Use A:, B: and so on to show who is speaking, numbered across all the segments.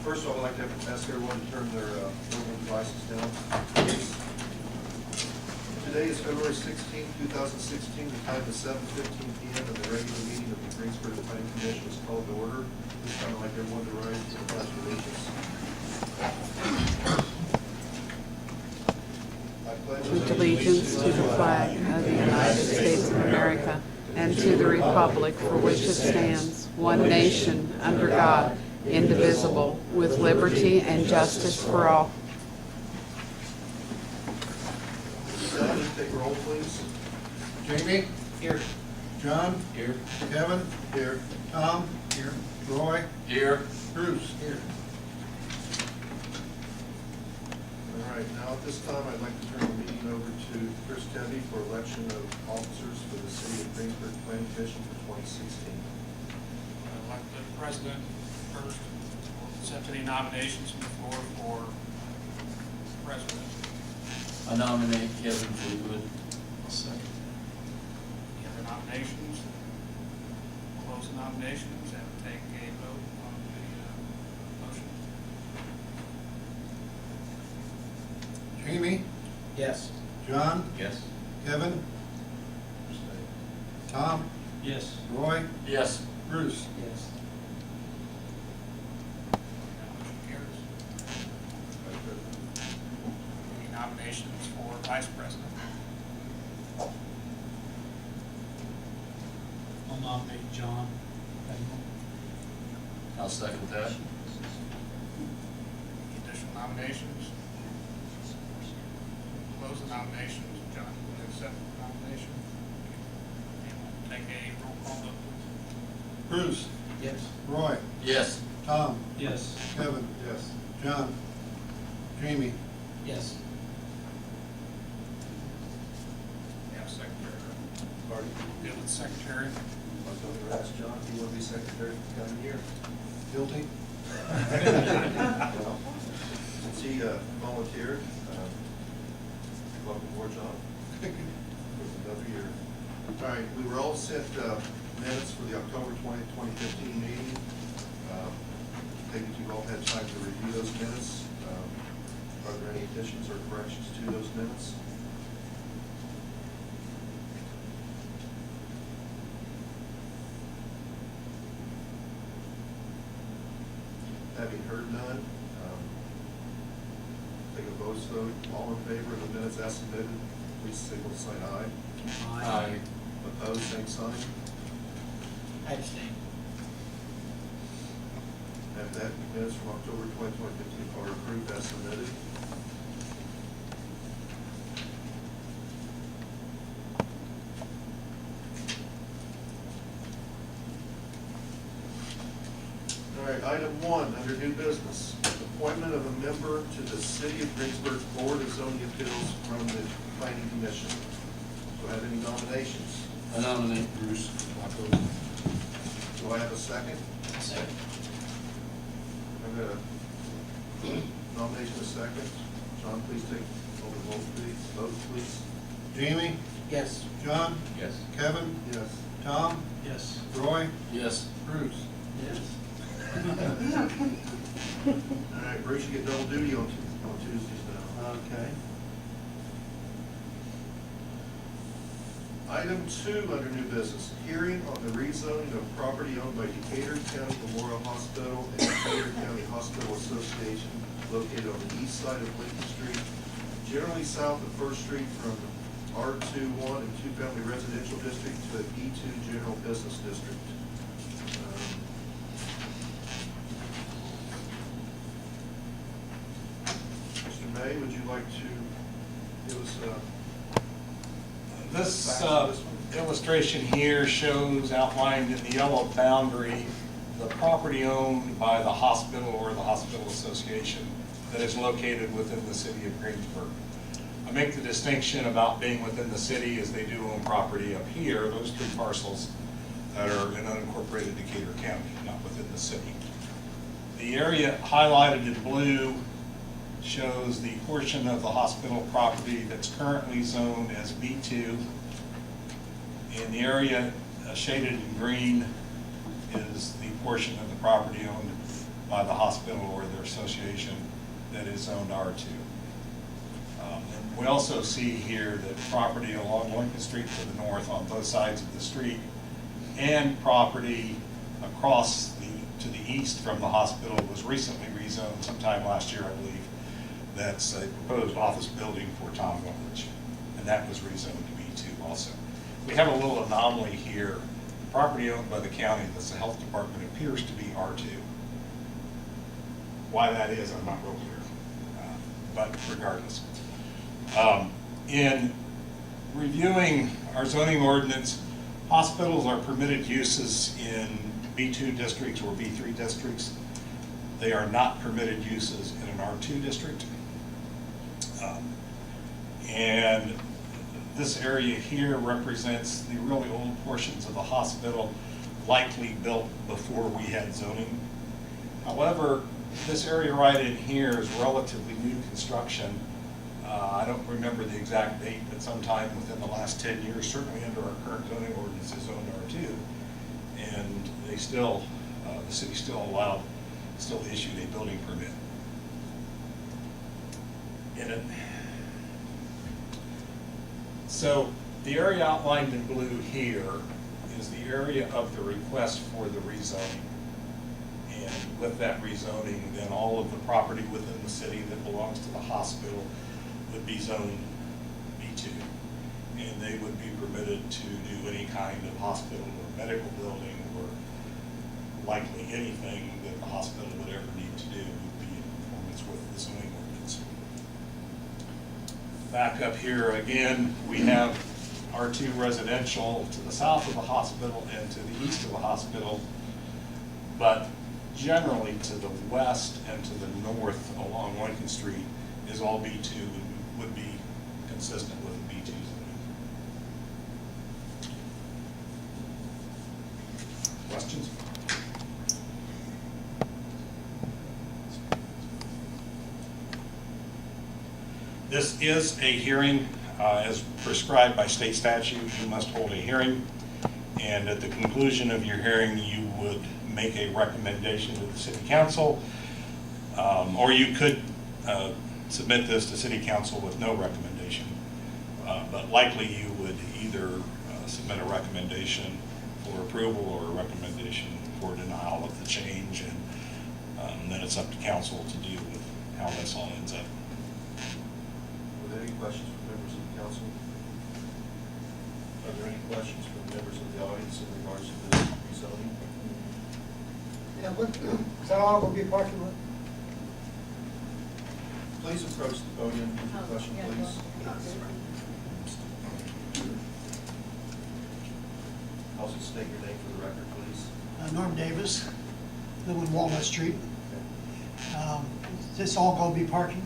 A: First of all, I'd like to ask everyone to turn their mobile devices down. Today is February 16, 2016. The time is 7:15 p.m. and the regular meeting of the Greensburg Planning Commission is called to order. This time I'd like everyone to rise to the pledge of allegiance.
B: With allegiance to the flag of the United States of America and to the republic for which it stands, one nation, under God, indivisible, with liberty and justice for all.
A: Sally, take roll, please.
C: Jamie?
D: Here.
C: John?
D: Here.
C: Kevin?
A: Here.
C: Tom? Here. Roy?
D: Here.
C: Bruce? Here.
A: All right, now at this time, I'd like to turn the meeting over to Chris Tebby for election of officers for the City of Greensburg Planning Commission for 2016.
D: I'd like the president first. Accept any nominations from the floor for president.
E: I nominate Kevin Fleetwood.
D: Second. Any other nominations? Close the nominations and take a vote on the motion.
C: Jamie?
D: Yes.
C: John?
E: Yes.
C: Kevin? Tom?
D: Yes.
C: Roy?
E: Yes.
C: Bruce?
D: Yes. Motion carries. Any nominations for vice president?
F: I'll nominate John.
E: I'll second that.
D: Any additional nominations? Close the nominations. John, will you accept the nomination? And take a roll call vote, please.
C: Bruce?
F: Yes.
C: Roy?
E: Yes.
C: Tom?
F: Yes.
C: Kevin?
A: Yes.
C: John? Jamie?
F: Yes.
D: We have secretary.
A: Pardon?
D: Good with secretary.
A: I was going to ask John if he would be secretary for the coming year.
C: Guilty?
A: Well, since he volunteered, welcome aboard, John. For another year. All right, we were all sent minutes for the October 20, 2015 meeting. Maybe you've all had time to review those minutes. Are there any additions or corrections to those minutes? Having heard none, take a voice vote. All in favor of the minutes as submitted, please signal sign aye.
E: Aye.
A: Opposed, same sign.
F: I abstain.
A: And that minutes from October 20, 2015 are approved as submitted. All right, item 1, under new business, appointment of a member to the City of Greensburg Board of Zoning Appeals from the Planning Commission. Do I have any nominations?
E: I nominate Bruce.
A: Do I have a second?
F: Second.
A: I've got a nomination, a second. John, please take over the vote, please.
C: Jamie?
F: Yes.
C: John?
E: Yes.
C: Kevin?
A: Yes.
C: Tom?
F: Yes.
C: Roy?
E: Yes.
C: Bruce?
F: Yes.
A: All right, Bruce, you get double duty on Tuesdays now.
C: Okay.
A: Item 2 under new business, hearing on the rezoning of property owned by Decatur County Memorial Hospital and Decatur County Hospital Association located on the east side of Lincoln Street, generally south of First Street from R2-1 and 2-family residential district to an E2 general business district. Mr. May, would you like to give us a
G: This
A: back to this one?
G: illustration here shows outlined in the yellow boundary the property owned by the hospital or the hospital association that is located within the city of Greensburg. I make the distinction about being within the city as they do own property up here, those 3 parcels that are in unincorporated Decatur County, not within the city. The area highlighted in blue shows the portion of the hospital property that's currently zoned as B2. And the area shaded in green is the portion of the property owned by the hospital or their association that is zoned R2. And we also see here that property along Lincoln Street to the north on both sides of the street and property across to the east from the hospital was recently rezoned sometime last year, I believe. That's a proposed office building for Tom Village, and that was rezoned to B2 also. We have a little anomaly here. Property owned by the county that's the health department appears to be R2. Why that is, I'm not real clear, but regardless. In reviewing our zoning ordinance, hospitals are permitted uses in B2 districts or B3 districts. They are not permitted uses in an R2 district. And this area here represents the really old portions of the hospital, likely built before we had zoning. However, this area right in here is relatively new construction. I don't remember the exact date, but sometime within the last 10 years, certainly under our current zoning ordinance is zoned R2. And they still, the city still issued a building permit. So the area outlined in blue here is the area of the request for the rezoning. And with that rezoning, then all of the property within the city that belongs to the hospital would be zoned B2. And they would be permitted to do any kind of hospital or medical building or likely anything that the hospital would ever need to do would be in conformance with the zoning ordinance. Back up here again, we have R2 residential to the south of the hospital and to the east of the hospital, but generally to the west and to the north along Lincoln Street is all B2 and would be consistent with the B2 zoning. Questions? This is a hearing as prescribed by state statute. You must hold a hearing, and at the conclusion of your hearing, you would make a recommendation to the city council, or you could submit this to city council with no recommendation, but likely you would either submit a recommendation for approval or a recommendation for denial of the change, and then it's up to council to deal with how this all ends up.
A: Are there any questions from members of the council? Are there any questions from members of the audience in regards to the rezoning?
H: Yeah, is that all going to be parking lot?
A: Please approach the podium with your question, please. Also state your name for the record, please.
H: Norm Davis, live on Walnut Street. Is this all going to be parking?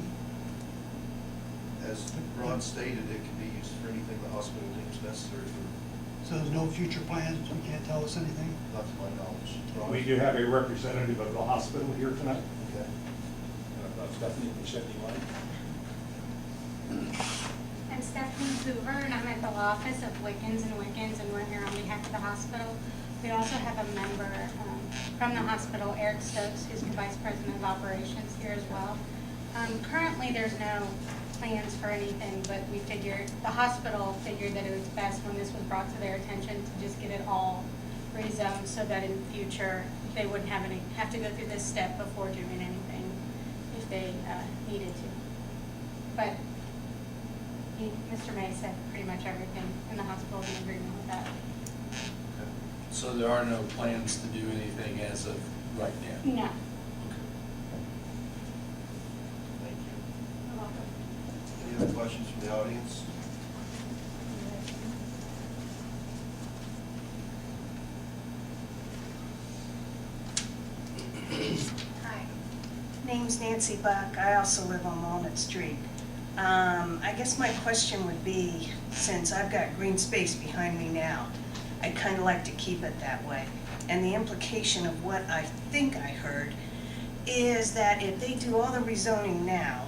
A: As Ron stated, it can be used for anything the hospital deems necessary for,
H: So there's no future plans? You can't tell us anything?
A: not to my knowledge. Ron?
G: We do have a representative of the hospital here tonight.
A: Okay.
G: Stephanie, can you shed any light?
I: I'm Stephanie Hoover, and I'm at the law office of Wickens and Wickens, and we're here on behalf of the hospital. We also have a member from the hospital, Eric Stokes, who's the vice president of operations here as well. Currently, there's no plans for anything, but we figured, the hospital figured that it was best when this was brought to their attention to just get it all rezoned so that in future, they wouldn't have to go through this step before doing anything if they needed to. But Mr. May said pretty much everything, and the hospital is in agreement with that.
E: So there are no plans to do anything as of right now?
I: No.
A: Thank you.
I: You're welcome.
A: Any other questions from the audience?
J: Hi, name's Nancy Buck. I also live on Walnut Street. I guess my question would be, since I've got green space behind me now, I'd kind of like to keep it that way. And the implication of what I think I heard is that if they do all the rezoning now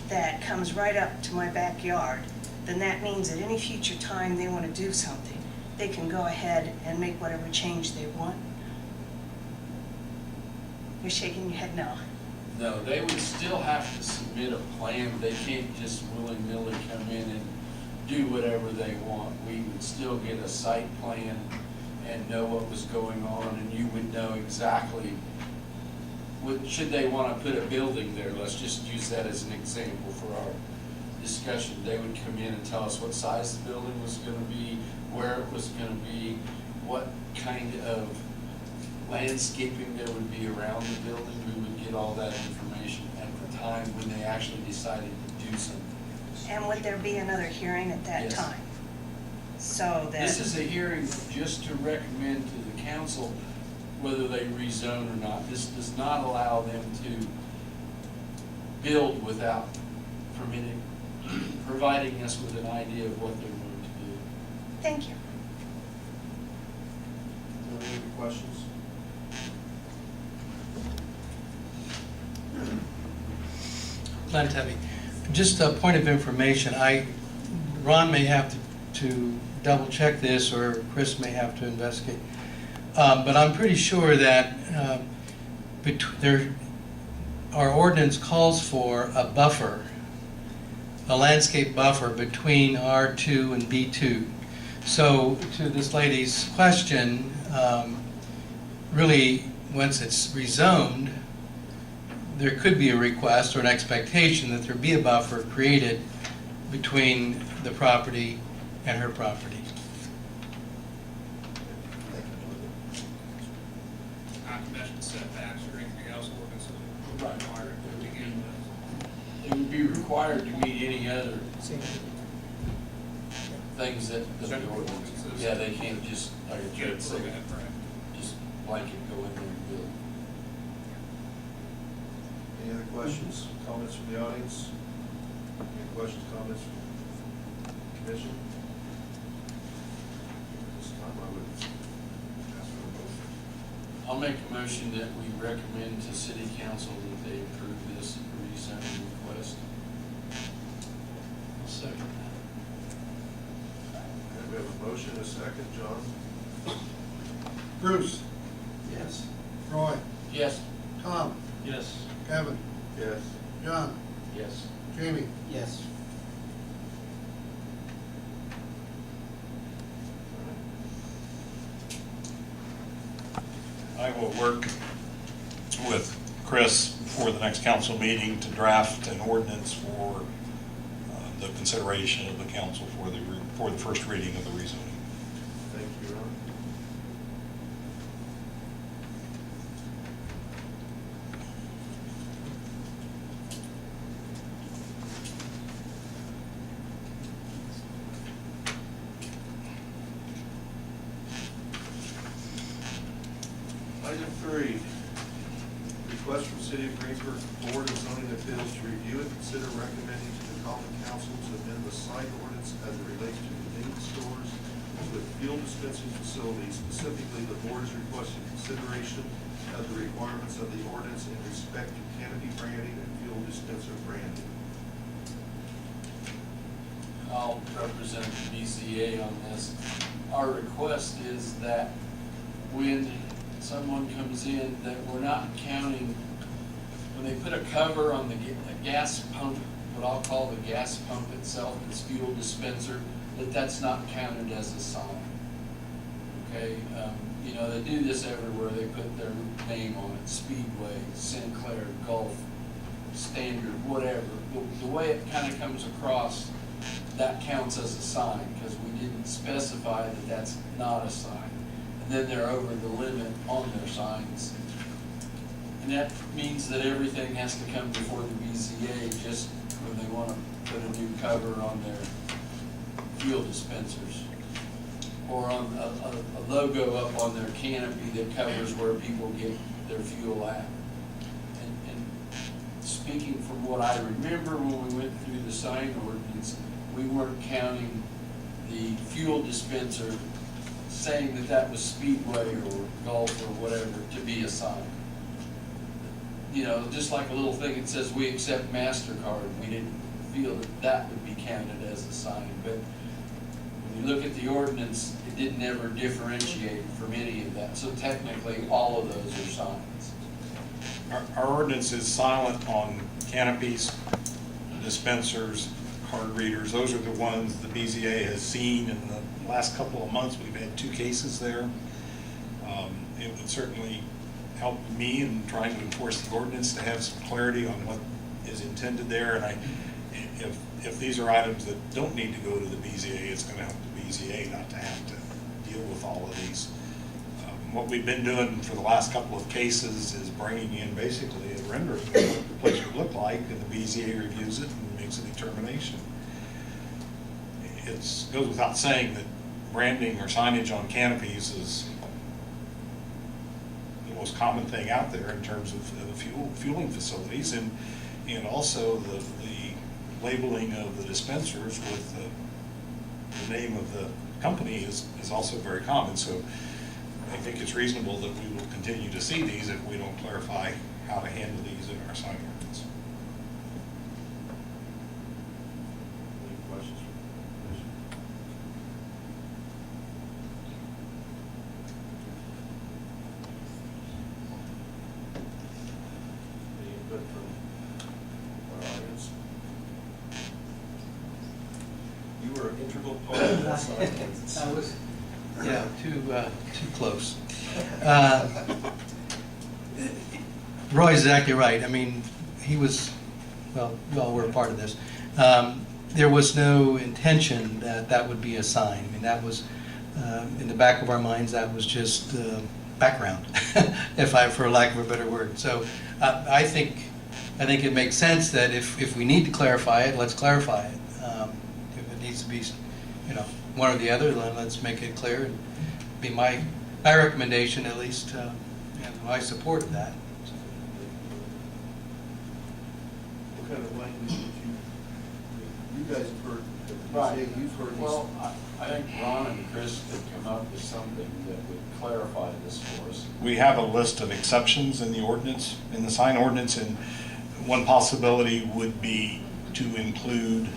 J: that comes right up to my backyard, then that means at any future time they want to do something, they can go ahead and make whatever change they want. You're shaking your head no.
E: No, they would still have to submit a plan. They can't just willy-nilly come in and do whatever they want. We would still get a site plan and know what was going on, and you would know exactly, should they want to put a building there, let's just use that as an example for our discussion. They would come in and tell us what size the building was going to be, where it was going to be, what kind of landscaping there would be around the building. We would get all that information at the time when they actually decided to do something.
J: And would there be another hearing at that
E: Yes.
J: time? So that.
E: This is a hearing just to recommend to the council whether they rezone or not. This does not allow them to build without providing us with an idea of what they're going to do.
J: Thank you.
A: Are there any questions?
K: Glenn Tebby. Just a point of information, Ron may have to double check this, or Chris may have to investigate. But I'm pretty sure that our ordinance calls for a buffer, a landscape buffer between R2 and B2. So to this lady's question, really, once it's rezoned, there could be a request or an expectation that there be a buffer created between the property and her property.
D: Not to mention setbacks or anything else ordinance that would require it to begin with.
E: It would be required to meet any other things that the
D: Certain
E: ordinance.
D: ordinances.
E: Yeah, they can't just, like I
D: Get
E: said,
D: a permit, right?
E: just blanket go in there and build.
A: Any other questions, comments from the audience? Any questions, comments from the commission? This time I would ask for a motion.
E: I'll make a motion that we recommend to city council that they approve this rezoning request.
K: I'll second that.
A: Okay, we have a motion, and a second. John?
C: Bruce,
A: Yes.
C: Roy,
E: Yes.
C: Tom,
K: Yes.
C: Kevin,
A: Yes.
C: John,
E: Yes.
C: Jamie.
F: Yes.
G: I will work with Chris for the next council meeting to draft an ordinance for the consideration of the council for the first reading of the rezoning.
A: Thank you, Ron. Item 3, request from City of Greensburg Board of Zoning Appeals to review and consider recommending to the common council to amend the sign ordinance as it relates to convenience stores with fuel dispensing facilities. Specifically, the board is requesting consideration of the requirements of the ordinance in respect to canopy branding and fuel dispenser branding.
E: I'll represent the BCA on this. Our request is that when someone comes in, that we're not counting, when they put a cover on the gas pump, what I'll call the gas pump itself, its fuel dispenser, that's not counted as a sign. Okay, you know, they do this everywhere. They put their name on it, Speedway, Sinclair, Gulf, Standard, whatever. The way it kind of comes across, that counts as a sign, because we didn't specify that that's not a sign. And then they're over the limit on their signs. And that means that everything has to come before the BCA just when they want to put a new cover on their fuel dispensers. Or on a logo up on their canopy that covers where people get their fuel at. And speaking from what I remember when we went through the sign ordinance, we weren't counting the fuel dispenser, saying that that was Speedway or Gulf or whatever to be a sign. You know, just like a little thing that says we accept MasterCard, we didn't feel that that would be counted as a sign. But when you look at the ordinance, it didn't ever differentiate from any of that. So technically, all of those are signs.
G: Our ordinance is silent on canopies, dispensers, card readers. Those are the ones the BZA has seen in the last couple of months. We've had 2 cases there. It would certainly help me in trying to enforce the ordinance to have some clarity on what is intended there. And if these are items that don't need to go to the BZA, it's going to help the BZA not to have to deal with all of these. What we've been doing for the last couple of cases is bringing in basically a rendering of what the place would look like, and the BZA reviews it and makes a determination. It goes without saying that branding or signage on canopies is the most common thing out there in terms of fueling facilities, and also the labeling of the dispensers with the name of the company is also very common. So I think it's reasonable that we will continue to see these if we don't clarify how to handle these in our sign ordinance.
A: Any questions from the commission? Any input from our audience? You were an integral part of that sign ordinance.
K: I was, yeah, too close. Roy's exactly right. I mean, he was, well, we all were a part of this. There was no intention that that would be a sign. I mean, that was, in the back of our minds, that was just background, for lack of a better word. So I think it makes sense that if we need to clarify it, let's clarify it. If it needs to be, one or the other, then let's make it clear. And be my recommendation, at least, I support that.
A: What kind of language did you guys have heard,
E: Right.
A: you've heard these?
E: Well, I think Ron and Chris could come up with something that would clarify this for us.
G: We have a list of exceptions in the ordinance, in the sign ordinance, and one possibility would be to include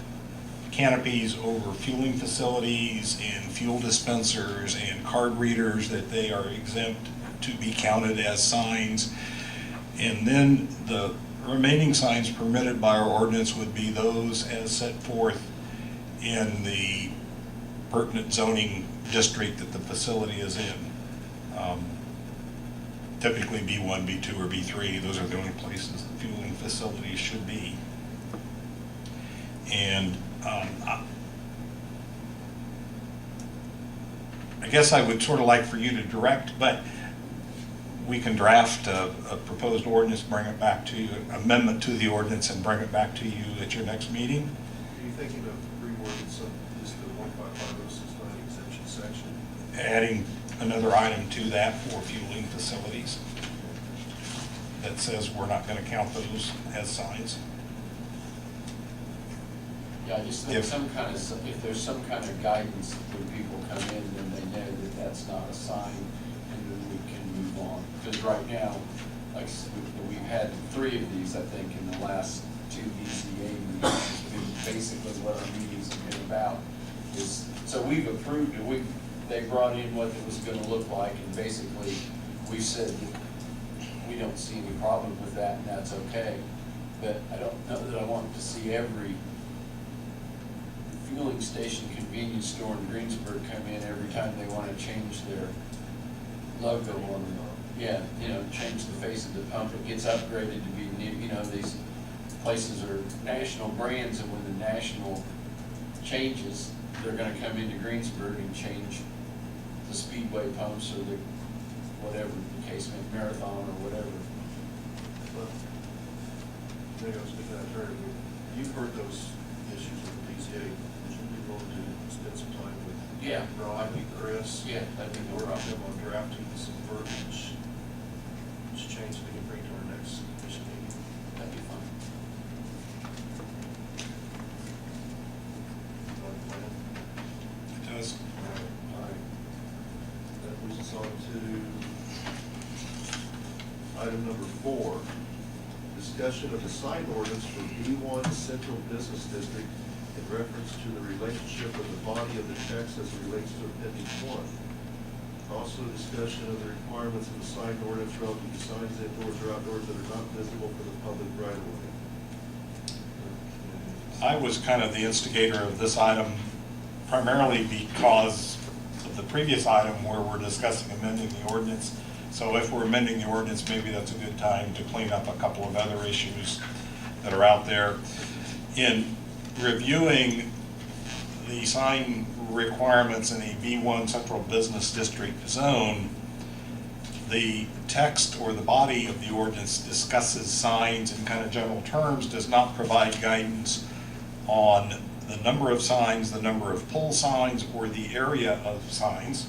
G: canopies over fueling facilities and fuel dispensers and card readers, that they are exempt to be counted as signs. And then the remaining signs permitted by our ordinance would be those as set forth in the pertinent zoning district that the facility is in. Typically B1, B2, or B3, those are the only places the fueling facilities should be. And I guess I would sort of like for you to direct, but we can draft a proposed ordinance, bring it back to you, amendment to the ordinance, and bring it back to you at your next meeting.
A: Are you thinking of rewording some, just the 15506 exemption section?
G: Adding another item to that for fueling facilities that says we're not going to count those as signs.
E: Yeah, I just think if there's some kind of guidance when people come in, then they know that that's not a sign, and then we can move on. Because right now, like, we've had 3 of these, I think, in the last 2 BCA meetings. It's been basically what our meetings have been about. So we've approved it. They brought in what it was going to look like, and basically we said that we don't see any problem with that, and that's okay. But I don't know that I want to see every fueling station convenience store in Greensburg come in every time they want to change their logo on them. Yeah, change the face of the pump. It gets upgraded to be new. These places are national brands, and when the national changes, they're going to come into Greensburg and change the Speedway pumps or the whatever the case may be, Marathon or whatever.
A: Well, maybe I was thinking that earlier. You've heard those issues with the BZA. Would you be willing to spend some time with
E: Yeah.
A: Ron and Chris?
E: Yeah, that'd be no
A: Work with
E: problem.
A: them on drafting some verbiage, which change we can bring to our next commission meeting.
E: That'd be fun.
A: Like plan?
G: It does.
A: All right. That moves us on to item number 4, discussion of the sign ordinance for B1 Central Business District in reference to the relationship of the body of the text as it relates to Appendix 1. Also, discussion of the requirements of the sign ordinance relative to signs indoors or outdoors that are not visible for the public right of way.
G: I was kind of the instigator of this item primarily because of the previous item where we're discussing amending the ordinance. So if we're amending the ordinance, maybe that's a good time to clean up a couple of other issues that are out there. In reviewing the sign requirements in a B1 Central Business District zone, the text or the body of the ordinance discusses signs in kind of general terms, does not provide guidance on the number of signs, the number of pole signs, or the area of signs,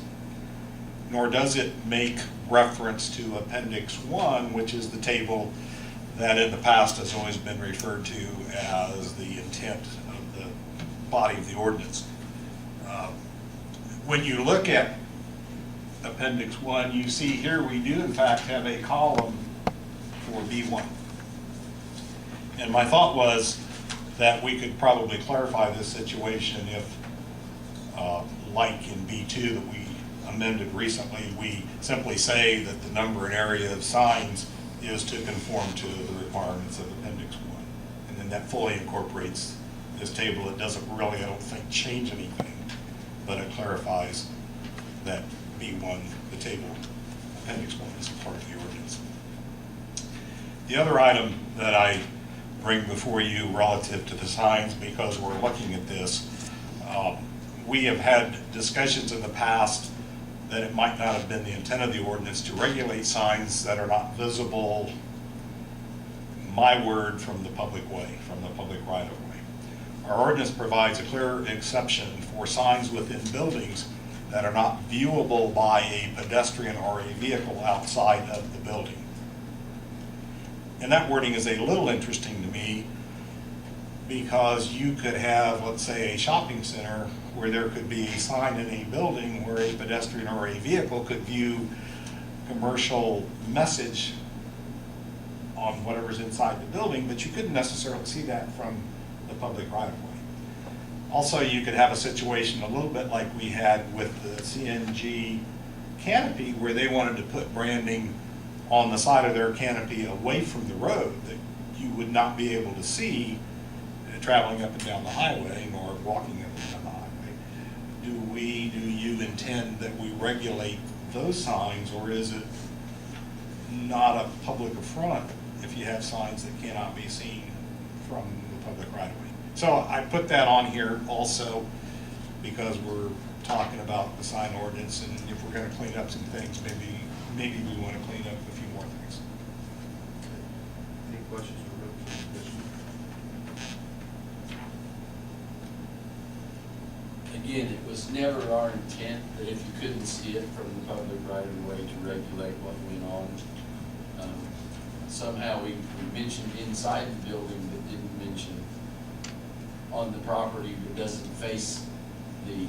G: nor does it make reference to Appendix 1, which is the table that in the past has always been referred to as the intent of the body of the ordinance. When you look at Appendix 1, you see here we do in fact have a column for B1. And my thought was that we could probably clarify this situation if, like in B2 that we amended recently, we simply say that the number and area of signs is to conform to the requirements of Appendix 1. And then that fully incorporates this table. It doesn't really, I don't think, change anything, but it clarifies that B1, the table, Appendix 1, is part of the ordinance. The other item that I bring before you relative to the signs, because we're looking at this, we have had discussions in the past that it might not have been the intent of the ordinance to regulate signs that are not visible, my word, from the public way, from the public right of way. Our ordinance provides a clear exception for signs within buildings that are not viewable by a pedestrian or a vehicle outside of the building. And that wording is a little interesting to me because you could have, let's say, a shopping center where there could be a sign in a building where a pedestrian or a vehicle could view commercial message on whatever's inside the building, but you couldn't necessarily see that from the public right of way. Also, you could have a situation a little bit like we had with the CNG canopy where they wanted to put branding on the side of their canopy away from the road that you would not be able to see traveling up and down the highway nor walking up and down the highway. Do you intend that we regulate those signs, or is it not a public affront if you have signs that cannot be seen from the public right of way? So I put that on here also because we're talking about the sign ordinance, and if we're going to clean up some things, maybe we want to clean up a few more things.
A: Any questions for the commission?
E: Again, it was never our intent that if you couldn't see it from the public right of way to regulate what went on. Somehow we mentioned inside the building but didn't mention on the property that doesn't face the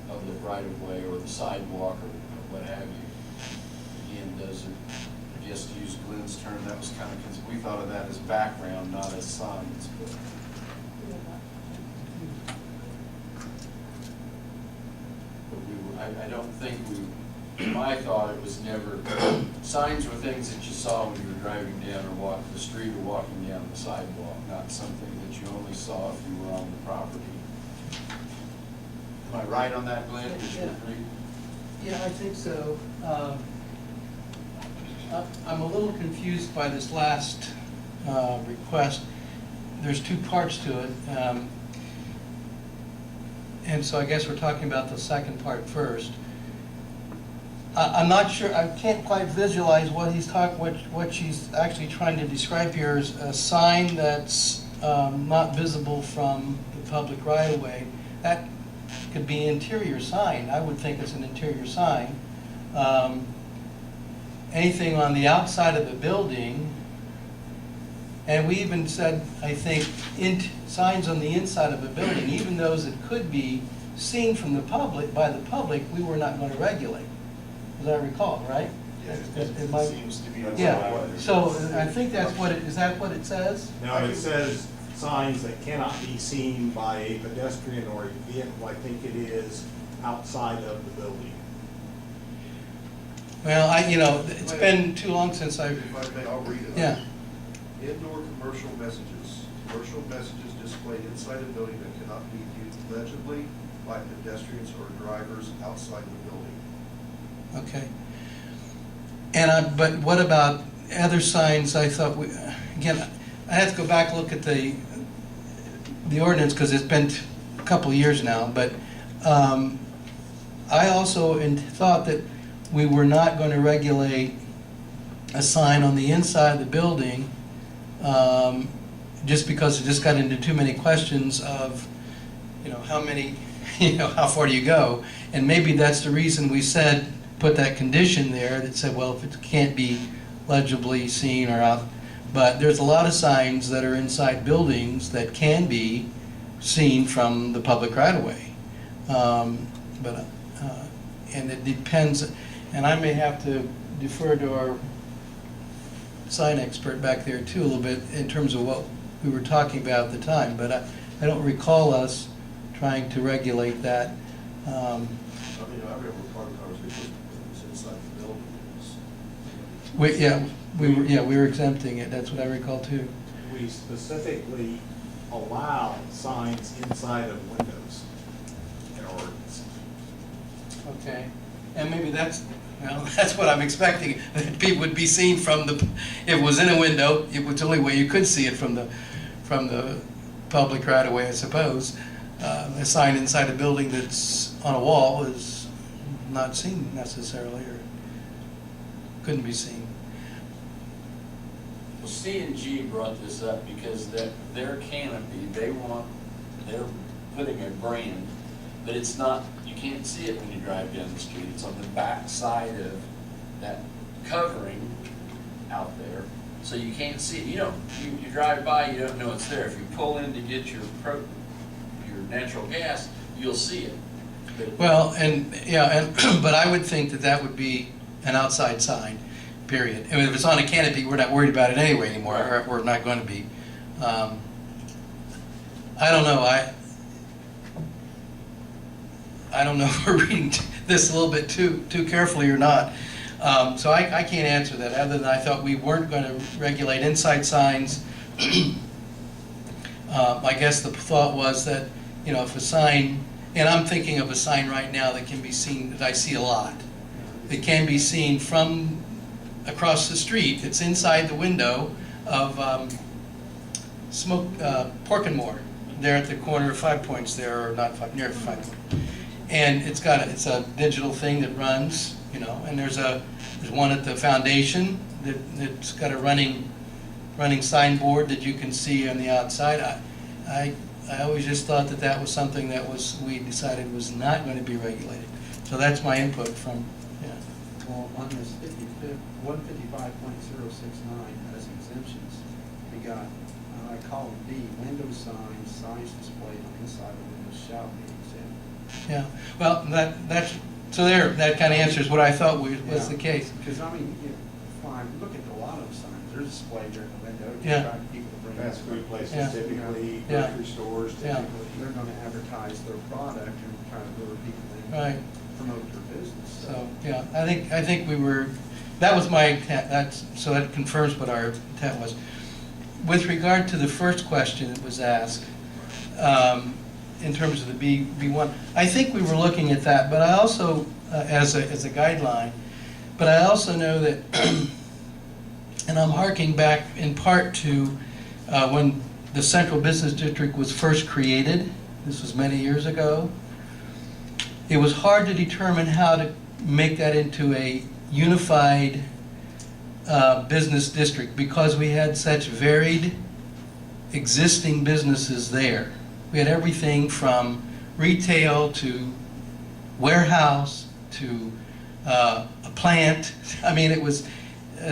E: public right of way or the sidewalk or what have you. Again, those are, just to use Glenn's term, that was kind of, because we thought of that as background, not as signs. I don't think my thought, it was never, signs were things that you saw when you were driving down or walking the street or walking down the sidewalk, not something that you only saw if you were on the property. Am I right on that, Glenn? Did you agree?
K: Yeah, I think so. I'm a little confused by this last request. There's two parts to it. And so I guess we're talking about the second part first. I'm not sure, I can't quite visualize what what she's actually trying to describe here is a sign that's not visible from the public right of way. That could be an interior sign. I would think it's an interior sign. Anything on the outside of the building, and we even said, I think, signs on the inside of a building, even those that could be seen from the public, by the public, we were not going to regulate, as I recall, right?
G: Yeah,
K: It might-
G: seems to be.
K: Yeah, so I think that's what it, is that what it says?
G: No, it says signs that cannot be seen by a pedestrian or a vehicle. I think it is outside of the building.
K: Well, it's been too long since I've,
A: If I may, I'll read it.
K: yeah.
A: Indoor commercial messages. Commercial messages displayed inside a building that cannot be viewed legibly by pedestrians or drivers outside the building.
K: Okay. But what about other signs? I thought again, I have to go back and look at the ordinance because it's been a couple of years now, but I also thought that we were not going to regulate a sign on the inside of the building just because it just got into too many questions of, how many, how far do you go? And maybe that's the reason we put that condition there that said, well, if it can't be legibly seen or out, but there's a lot of signs that are inside buildings that can be seen from the public right-of-way. And it depends, and I may have to defer to our sign expert back there too a little bit in terms of what we were talking about at the time, but I don't recall us trying to regulate that.
A: I remember part of the conversation was inside the building.
K: We were exempting it, that's what I recall too.
L: We specifically allow signs inside of windows in our ordinance.
K: Okay, and maybe that's what I'm expecting, that people would be seen from if it was in a window, it was the only way you could see it from the public right of way, I suppose. A sign inside a building that's on a wall is not seen necessarily, or couldn't be seen.
E: Well, C&G brought this up because their canopy, they're putting a brand, but it's not, you can't see it when you drive down the street. It's on the back side of that covering out there, so you can't see it. You drive by, you don't know it's there. If you pull in to get your natural gas, you'll see it.
K: Well, but I would think that would be an outside sign, period. I mean, if it's on a canopy, we're not worried about it anyway anymore, or we're not going to be. I don't know, I don't know if we're reading this a little bit too carefully or not. So I can't answer that, other than I thought we weren't going to regulate inside signs. I guess the thought was that, if a sign, and I'm thinking of a sign right now that can be seen, that I see a lot. It can be seen from across the street. It's inside the window of Pork and More, there at the corner of 5 Points there, or not five, near 5 Points. And it's a digital thing that runs, and there's one at the foundation that's got a running signboard that you can see on the outside. I always just thought that was something that we decided was not going to be regulated. So that's my input from,
M: Well, on this 155.069 has exemptions. We got, column B, window signs, signs displayed on inside the windows shall be exempt.
K: yeah. Well, that kind of answers what I thought was the case.
M: Because, fine, look at a lot of signs, they're displayed there in the window to
K: Yeah.
M: attract people to bring in.
L: Fast food places
K: Yeah.
L: typically,
K: Yeah.
L: grocery stores
K: Yeah.
L: typically.
M: They're gonna advertise their product and try to lure people in.
K: Right.
M: Promote their business.
K: So, yeah, I think we were, that was my intent, so that confirms what our intent was. With regard to the first question that was asked, in terms of the B1, I think we were looking at that, but I also, as a guideline, but I also know that, and I'm harking back in part to when the Central Business District was first created, this was many years ago. It was hard to determine how to make that into a unified business district because we had such varied existing businesses there. We had everything from retail to warehouse to a plant. It was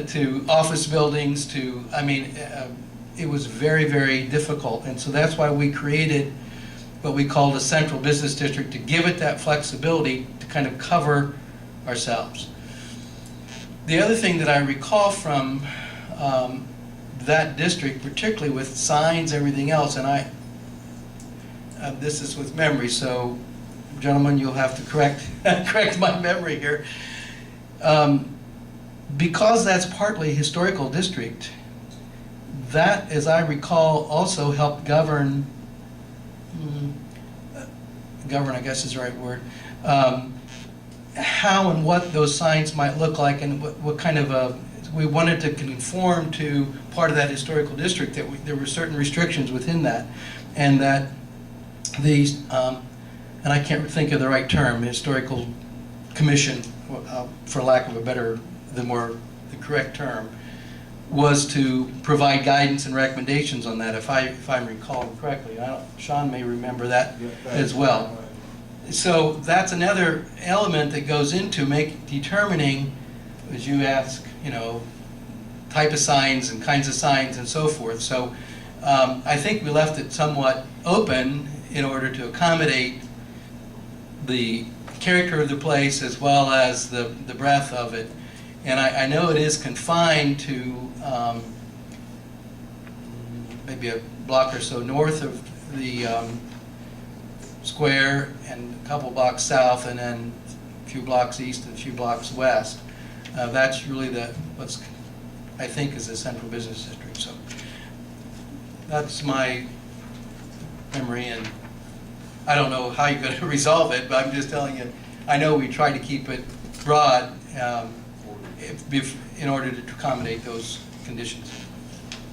K: to office buildings to, it was very, very difficult. And so that's why we created what we called a central business district, to give it that flexibility to kind of cover ourselves. The other thing that I recall from that district, particularly with signs, everything else, and this is with memory, so gentlemen, you'll have to correct my memory here. because that's partly historical district, that, as I recall, also helped govern, govern, I guess is the right word, how and what those signs might look like, and what kind of we wanted to conform to part of that historical district, that there were certain restrictions within that, and that these, and I can't think of the right term, historical commission, for lack of a better, the correct term, was to provide guidance and recommendations on that, if I'm recalling correctly. Sean may remember that as well. So that's another element that goes into determining, as you ask, type of signs and kinds of signs and so forth. So I think we left it somewhat open in order to accommodate the character of the place as well as the breadth of it. And I know it is confined to maybe a block or so north of the square and a couple blocks south, and then a few blocks east and a few blocks west. That's really what's I think is the central business district. So that's my memory, and I don't know how you're going to resolve it, but I'm just telling you, I know we try to keep it broad in order to accommodate those conditions.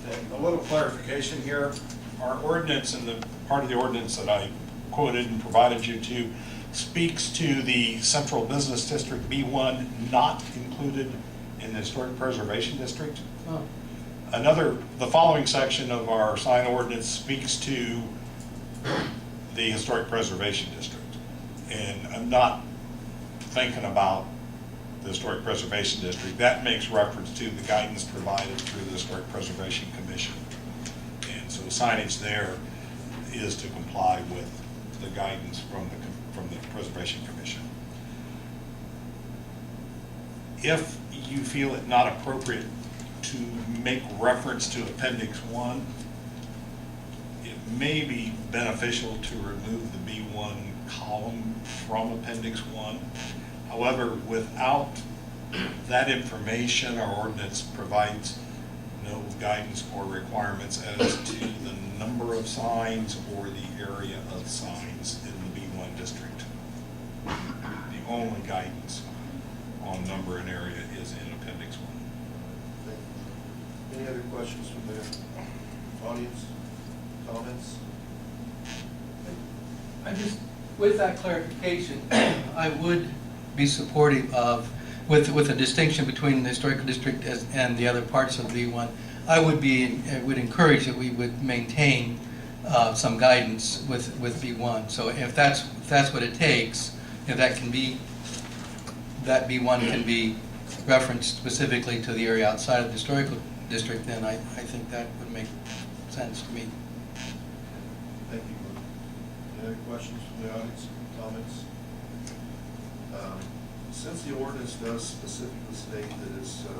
G: And a little clarification here. Our ordinance, and the part of the ordinance that I quoted and provided you to, speaks to the central business district B1 not included in the historic preservation district.
K: Oh.
G: The following section of our sign ordinance speaks to the historic preservation district. And I'm not thinking about the historic preservation district. That makes reference to the guidance provided through the Historic Preservation Commission. And so signage there is to comply with the guidance from the Preservation Commission. If you feel it not appropriate to make reference to Appendix 1, it may be beneficial to remove the B1 column from Appendix 1. However, without that information, our ordinance provides no guidance or requirements as to the number of signs or the area of signs in the B1 district. The only guidance on number and area is in Appendix 1.
A: Thank you. Any other questions from the audience? Comments?
K: With that clarification, I would be supportive of, with a distinction between the historical district and the other parts of B1, I would encourage that we would maintain some guidance with B1. So if that's what it takes, if that B1 can be referenced specifically to the area outside of the historical district, then I think that would make sense to me.
A: Thank you. Any other questions from the audience? Comments? Since the ordinance does specifically state that it's the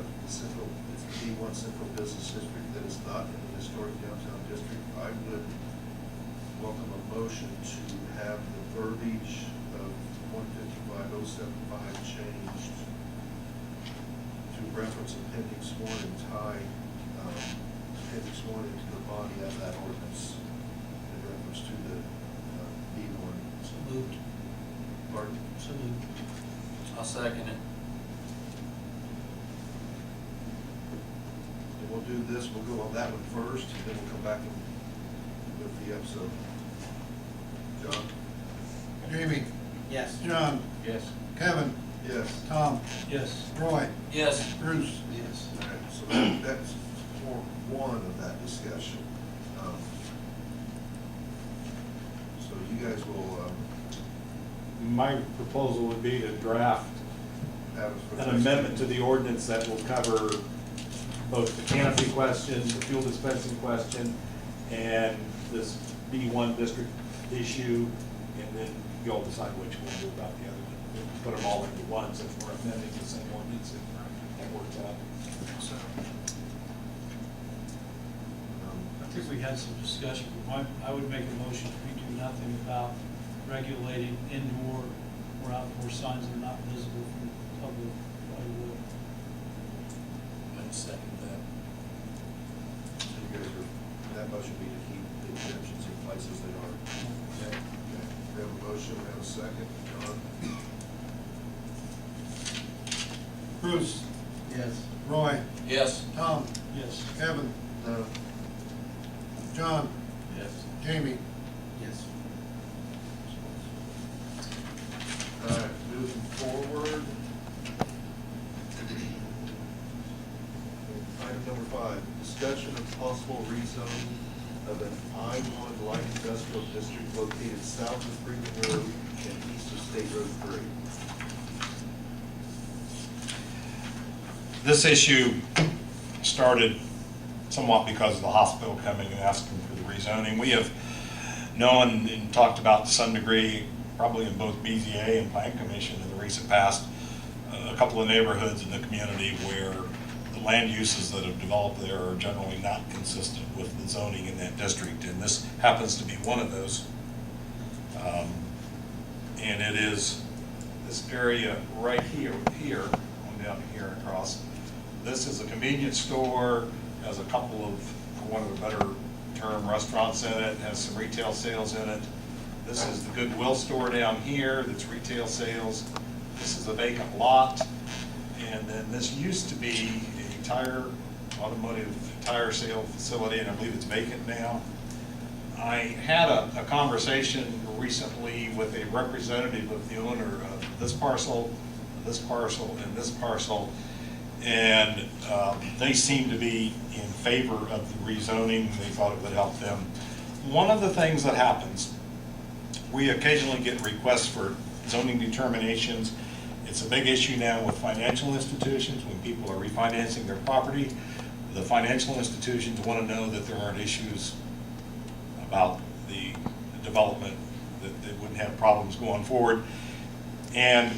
A: B1 Central Business District that is not in the historic downtown district, I would welcome a motion to have the verbiage of 155.075 changed to reference Appendix 1 and tie Appendix 1 into the body of that ordinance in reference to the B1.
F: So moved.
A: Pardon?
F: So moved.
E: I'll second it.
A: And we'll do this, we'll go on that one first, and then we'll come back with the episode. John?
C: Jamie,
F: Yes.
C: John,
E: Yes.
C: Kevin,
A: Yes.
C: Tom,
F: Yes.
C: Roy,
E: Yes.
C: Bruce.
F: Yes.
A: All right, so that's for one of that discussion. So you guys will
L: My proposal would be to draft
A: have
L: an amendment to the ordinance that will cover both the canopy question, the fuel dispensing question, and this B1 district issue, and then you all decide which one to do about the other one. We'll put them all into one since we're amending the same ordinance, and that works out.
D: So,
F: I think we had some discussion. I would make a motion that we do nothing about regulating indoor or outdoor signs that are not visible from the public right of way.
E: second that.
A: So you guys are, that motion be to keep the exemptions in place as they are. Okay. We have a motion, we have a second. John?
C: Bruce,
M: Yes.
C: Roy,
E: Yes.
C: Tom,
F: Yes.
C: Kevin,
A: No.
C: John,
L: Yes.
C: Jamie.
M: Yes.
A: All right, moving forward. Item number 5, discussion of possible rezoning of an I-1 light industrial district located south of Freeman Road and east of State Road 3.
G: This issue started somewhat because of the hospital coming and asking for the rezoning. We have known and talked about to some degree, probably in both BZA and Plan Commission in the recent past, a couple of neighborhoods in the community where the land uses that have developed there are generally not consistent with the zoning in that district, and this happens to be one of those. And it is this area right here, going down here and across. This is a convenience store, has a couple of, for want of a better term, restaurants in it, has some retail sales in it. This is the Goodwill store down here, that's retail sales. This is a vacant lot. And then this used to be a automotive tire sale facility, and I believe it's vacant now. I had a conversation recently with a representative of the owner of this parcel, and this parcel, and they seem to be in favor of the rezoning. They thought it would help them. One of the things that happens, we occasionally get requests for zoning determinations. It's a big issue now with financial institutions when people are refinancing their property. The financial institutions want to know that there aren't issues about the development, that they wouldn't have problems going forward. And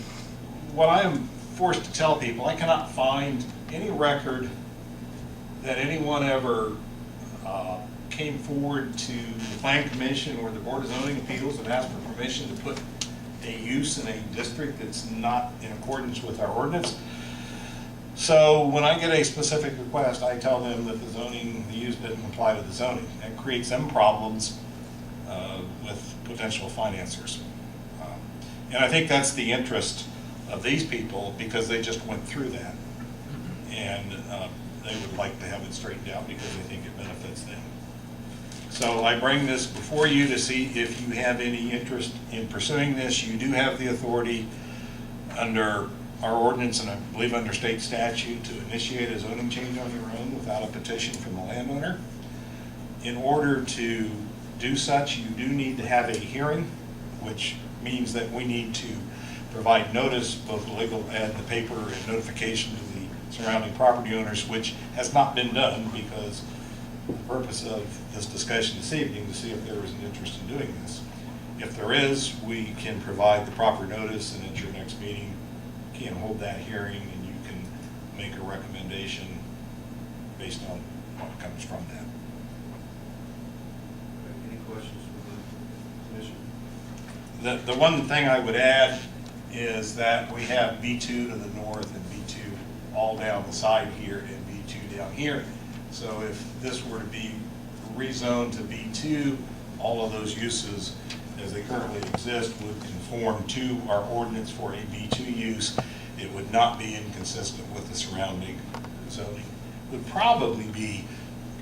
G: what I am forced to tell people, I cannot find any record that anyone ever came forward to the Plan Commission or the Board of Zoning Appeals and asked for permission to put a use in a district that's not in accordance with our ordinance. So when I get a specific request, I tell them that the zoning, the use didn't comply to the zoning. That creates them problems with potential financiers. And I think that's the interest of these people, because they just went through that. And they would like to have it straightened out because they think it benefits them. So I bring this before you to see if you have any interest in pursuing this. You do have the authority under our ordinance, and I believe under state statute, to initiate a zoning change on your own without a petition from the landowner. In order to do such, you do need to have a hearing, which means that we need to provide notice, both the legal ad in the paper and notification to the surrounding property owners, which has not been done because the purpose of this discussion this evening to see if there is an interest in doing this. If there is, we can provide the proper notice, and at your next meeting, you can hold that hearing and you can make a recommendation based on what comes from that.
A: Any questions from the commission?
G: The one thing I would add is that we have B2 to the north and B2 all down the side here and B2 down here. So if this were to be rezoned to B2, all of those uses as they currently exist would conform to our ordinance for a B2 use. It would not be inconsistent with the surrounding zoning. It would probably be,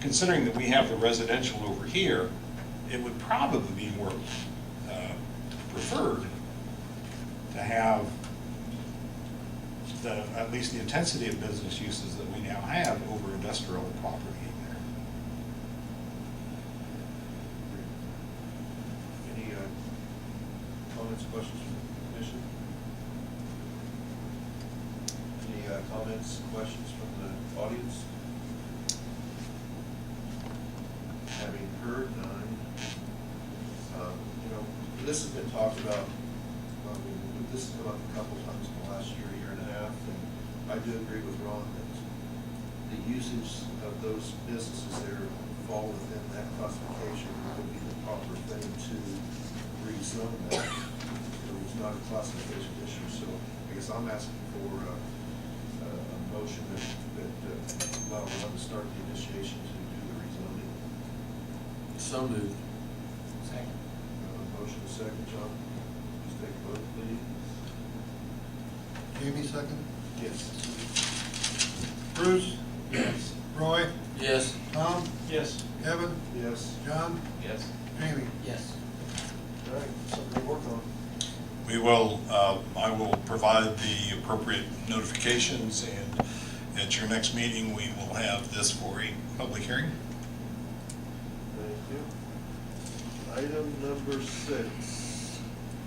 G: considering that we have the residential over here, it would probably be more preferred to have at least the intensity of business uses that we now have over industrial property there.
A: Any comments, questions from the commission? Any comments, questions from the audience? Having heard none, this has been talked about, this has come up a couple times in the last year and a half, and I do agree with Ron that the usage of those businesses there fall within that classification would be the proper thing to rezone that. It was not a classification issue, so I guess I'm asking for a motion that allow Ron to start the initiation to do the rezoning.
E: So moved.
D: Second.
A: Motion is second, John. Please take a vote, please.
C: Jamie, second.
A: Yes.
C: Bruce,
E: Yes.
C: Roy,
E: Yes.
C: Tom,
F: Yes.
C: Kevin,
A: Yes.
C: John,
D: Yes.
C: Jamie.
D: Yes.
A: All right, something to work on.
G: We will, I will provide the appropriate notifications, and at your next meeting, we will have this for a public hearing.
A: Thank you. Item number 6,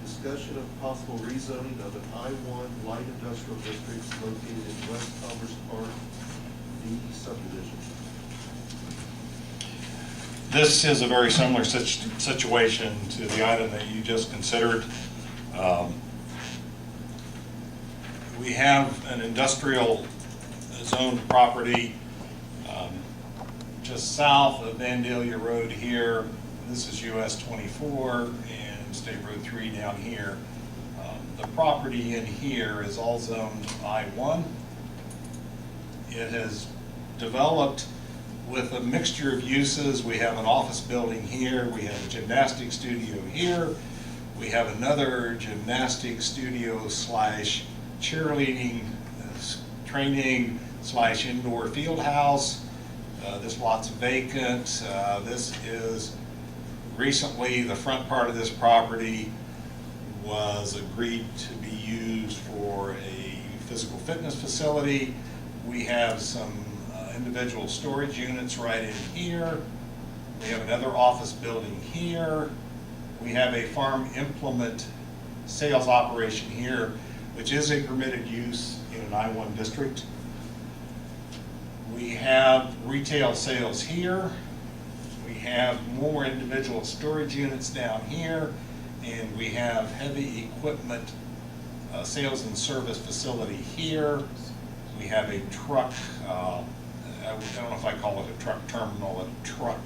A: discussion of possible rezoning of an I-1 light industrial district located in West Commerce Park, D subdivision.
G: This is a very similar situation to the item that you just considered. We have an industrial zoned property just south of Vandalia Road here. This is US 24 and State Road 3 down here. The property in here is all zoned I-1. It has developed with a mixture of uses. We have an office building here, we have a gymnastics studio here, we have another gymnastics studio slash cheerleading training slash indoor field house. This lot's vacant. This is recently, the front part of this property was agreed to be used for a physical fitness facility. We have some individual storage units right in here. We have another office building here. We have a farm implement sales operation here, which is a permitted use in an I-1 district. We have retail sales here. We have more individual storage units down here, and we have heavy equipment sales and service facility here. We have a truck, I don't know if I call it a truck terminal, a truck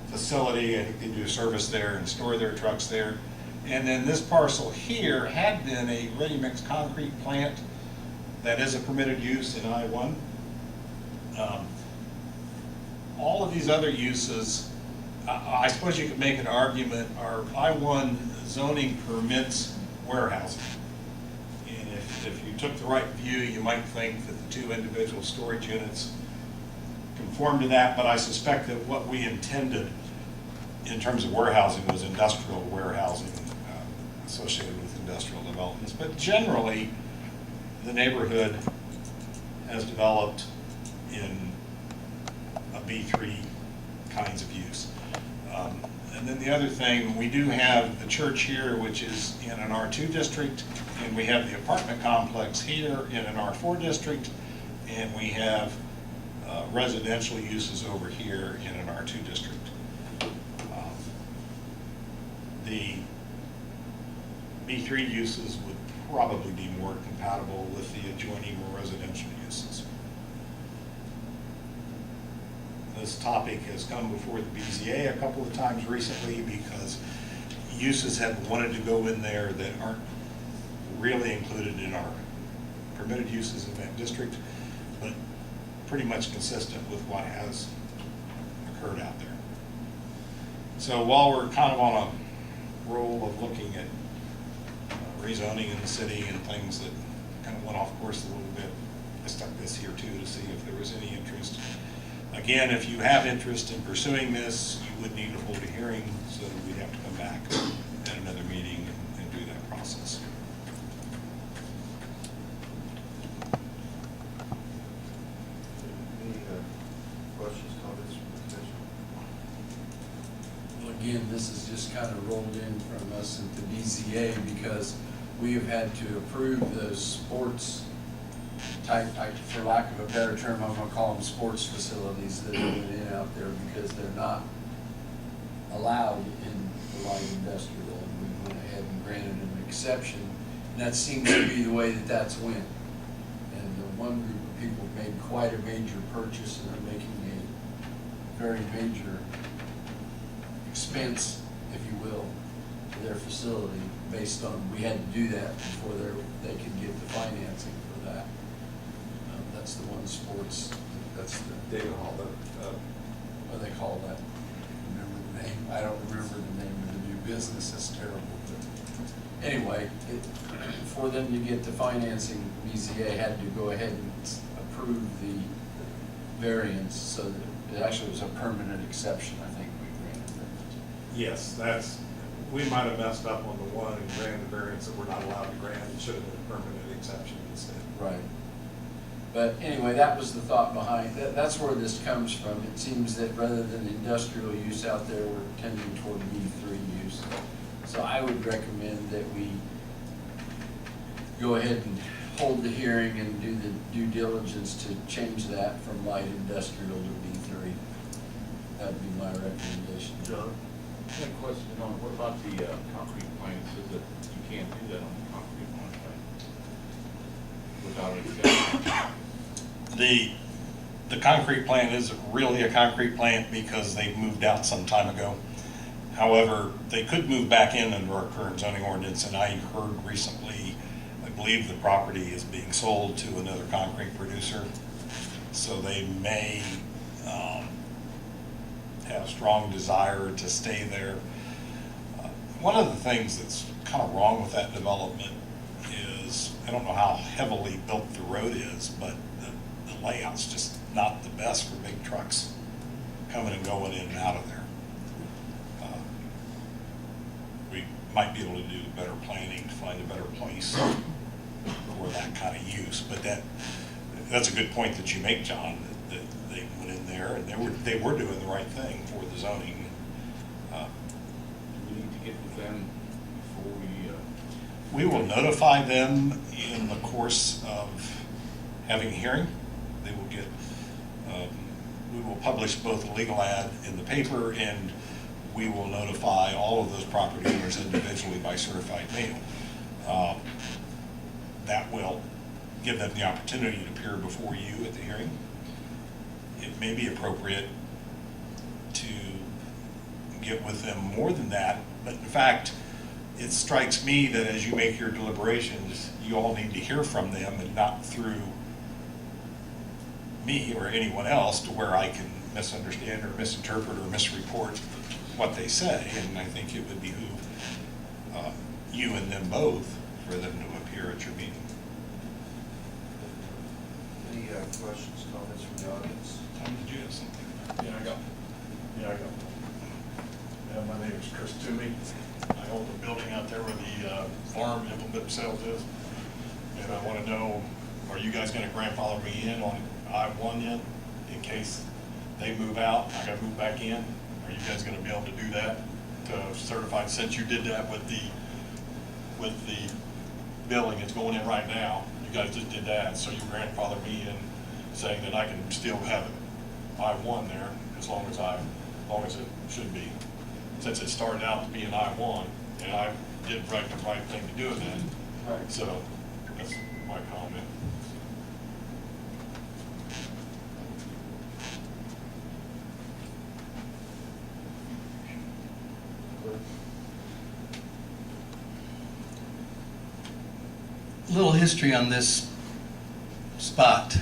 G: facility. I think they do service there and store their trucks there. And then this parcel here had been a ready-mix concrete plant that is a permitted use in I-1. All of these other uses, I suppose you could make an argument, our I-1 zoning permits warehousing. And if you took the right view, you might think that the 2 individual storage units conform to that, but I suspect that what we intended in terms of warehousing was industrial warehousing associated with industrial developments. But generally, the neighborhood has developed in a B3 kinds of use. And then the other thing, we do have the church here, which is in an R2 district, and we have the apartment complex here in an R4 district, and we have residential uses over here in an R2 district. The B3 uses would probably be more compatible with the adjoining residential uses. This topic has come before the BZA a couple of times recently because uses have wanted to go in there that aren't really included in our permitted uses in that district, but pretty much consistent with what has occurred out there. So while we're kind of on a roll of looking at rezoning in the city and things that kind of went off course a little bit, I stuck this here too to see if there was any interest. Again, if you have interest in pursuing this, you would need to hold a hearing, so we'd have to come back at another meeting and do that process.
A: Any questions, comments from the commission?
E: Well, again, this is just kind of rolled in from us into BZA because we have had to approve those sports type, for lack of a better term, I'm gonna call them sports facilities that are in out there because they're not allowed in the light industrial. And we went ahead and granted an exception, and that seems to be the way that that's went. And the one group of people made quite a major purchase and are making a very major expense, if you will, for their facility based on, we had to do that before they could get the financing for that. That's the one sports, that's the,
L: David Hall,
E: what do they call that? Remember the name? I don't remember the name of the new business, that's terrible. But anyway, for them to get the financing, BZA had to go ahead and approve the variance, so that it actually was a permanent exception, I think we granted them.
L: yes, we might have messed up on the one and granted the variance that we're not allowed to grant. It should have been a permanent exception instead.
E: Right. But anyway, that was the thought behind, that's where this comes from. It seems that rather than industrial use out there, we're tending toward B3 use. So I would recommend that we go ahead and hold the hearing and do the due diligence to change that from light industrial to B3. That'd be my recommendation.
A: John?
N: I have a question on, what about the concrete plant? It says that you can't do that on the concrete plant, right? Without an exception.
G: The concrete plant is really a concrete plant because they moved out some time ago. However, they could move back in under our current zoning ordinance, and I heard recently, I believe the property is being sold to another concrete producer. So they may have a strong desire to stay there. One of the things that's kind of wrong with that development is, I don't know how heavily built the road is, but the layout's just not the best for big trucks coming and going in and out of there. We might be able to do better planning to find a better place for that kind of use, but that's a good point that you make, John, that they went in there and they were doing the right thing for the zoning.
N: Do we need to get with them before
G: We will notify them in the course of having a hearing. They will get, we will publish both a legal ad in the paper, and we will notify all of those property owners individually by certified mail. That will give them the opportunity to appear before you at the hearing. It may be appropriate to get with them more than that, but in fact, it strikes me that as you make your deliberations, you all need to hear from them and not through me or anyone else to where I can misunderstand or misinterpret or misreport what they say. And I think it would behoove you and them both for them to appear at your meeting.
A: Any questions, comments from the audience?
G: Tom, did you have something?
O: Yeah, I got. My name is Chris Toomey. I own the building out there where the farm implement sales is. And I want to know, are you guys going to grandfather me in on I-1 then, in case they move out, I got to move back in? Are you guys going to be able to do that, to certify, since you did that with the building that's going in right now? You guys just did that, so you grandfather me in, saying that I can still have I-1 there as long as it should be. Since it started out to be an I-1, and I did the right thing to do it then.
E: Right.
O: So that's my comment.
K: A little history on this spot.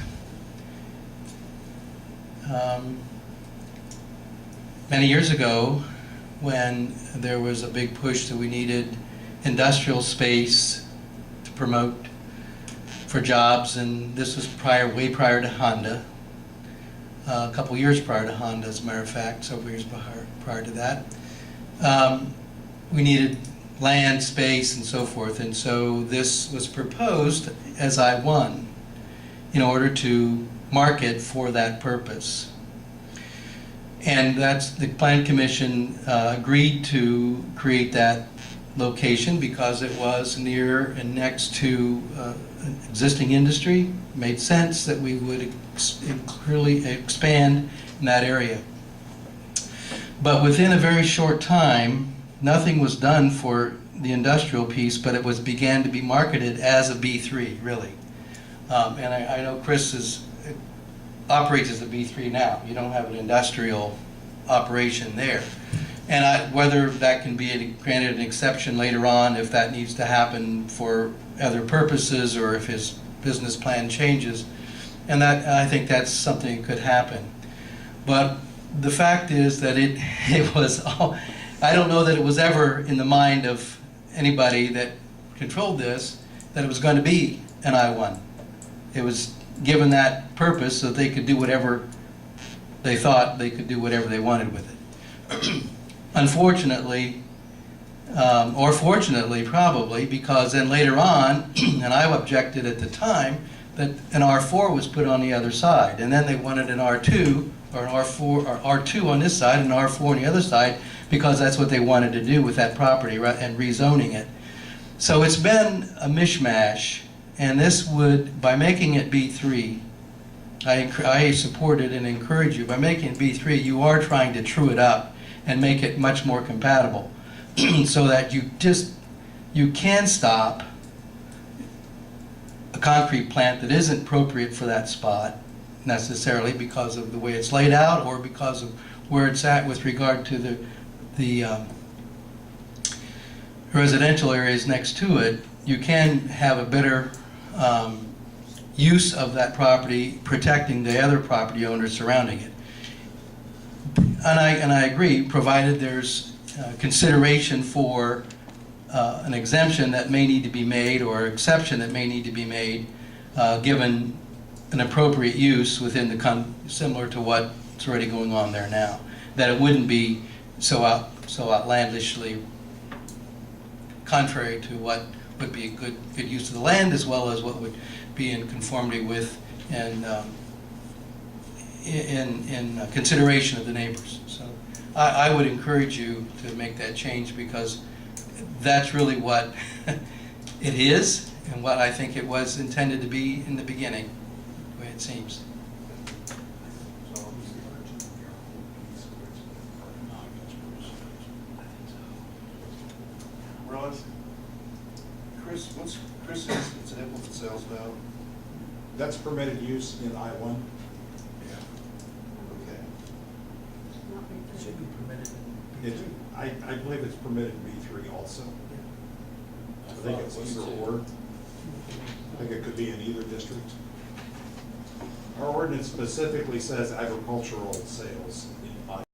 K: Many years ago, when there was a big push that we needed industrial space to promote for jobs, and this was way prior to Honda, a couple years prior to Honda, as a matter of fact, several years prior to that. We needed land, space, and so forth, and so this was proposed as I-1 in order to market for that purpose. And the Plan Commission agreed to create that location because it was near and next to existing industry. It made sense that we would clearly expand in that area. But within a very short time, nothing was done for the industrial piece, but it began to be marketed as a B3, really. And I know Chris operates as a B3 now. You don't have an industrial operation there. And whether that can be granted an exception later on, if that needs to happen for other purposes, or if his business plan changes, And that, I think that's something that could happen. But the fact is that it was, I don't know that it was ever in the mind of anybody that controlled this, that it was going to be an I-1. It was given that purpose so they could do whatever they thought they could do whatever they wanted with it. Unfortunately, or fortunately probably, because then later on, and I objected at the time, that an R4 was put on the other side, and then they wanted an R2, or an R4, or R2 on this side and an R4 on the other side, because that's what they wanted to do with that property, right, and rezoning it. So it's been a mishmash, and this would, by making it B3, I support it and encourage you, by making it B3, you are trying to true it up and make it much more compatible, so that you can stop a concrete plant that isn't appropriate for that spot, necessarily because of the way it's laid out or because of where it's at with regard to the residential areas next to it. You can have a better use of that property, protecting the other property owners surrounding it. And I agree, provided there's consideration for an exemption that may need to be made, or exception that may need to be made, given an appropriate use within the similar to what's already going on there now. That it wouldn't be so outlandishly contrary to what would be a good use of the land, as well as what would be in conformity with and in consideration of the neighbors. So I would encourage you to make that change, because that's really what it is and what I think it was intended to be in the beginning, the way it seems.
A: Ron, Chris is, it's an implement sales now?
L: That's permitted use in I-1.
A: Okay.
K: It should be permitted in
L: It, I believe it's permitted in B3 also. I think it's either or. I think it could be in either district. Our ordinance specifically says agricultural sales in I-1.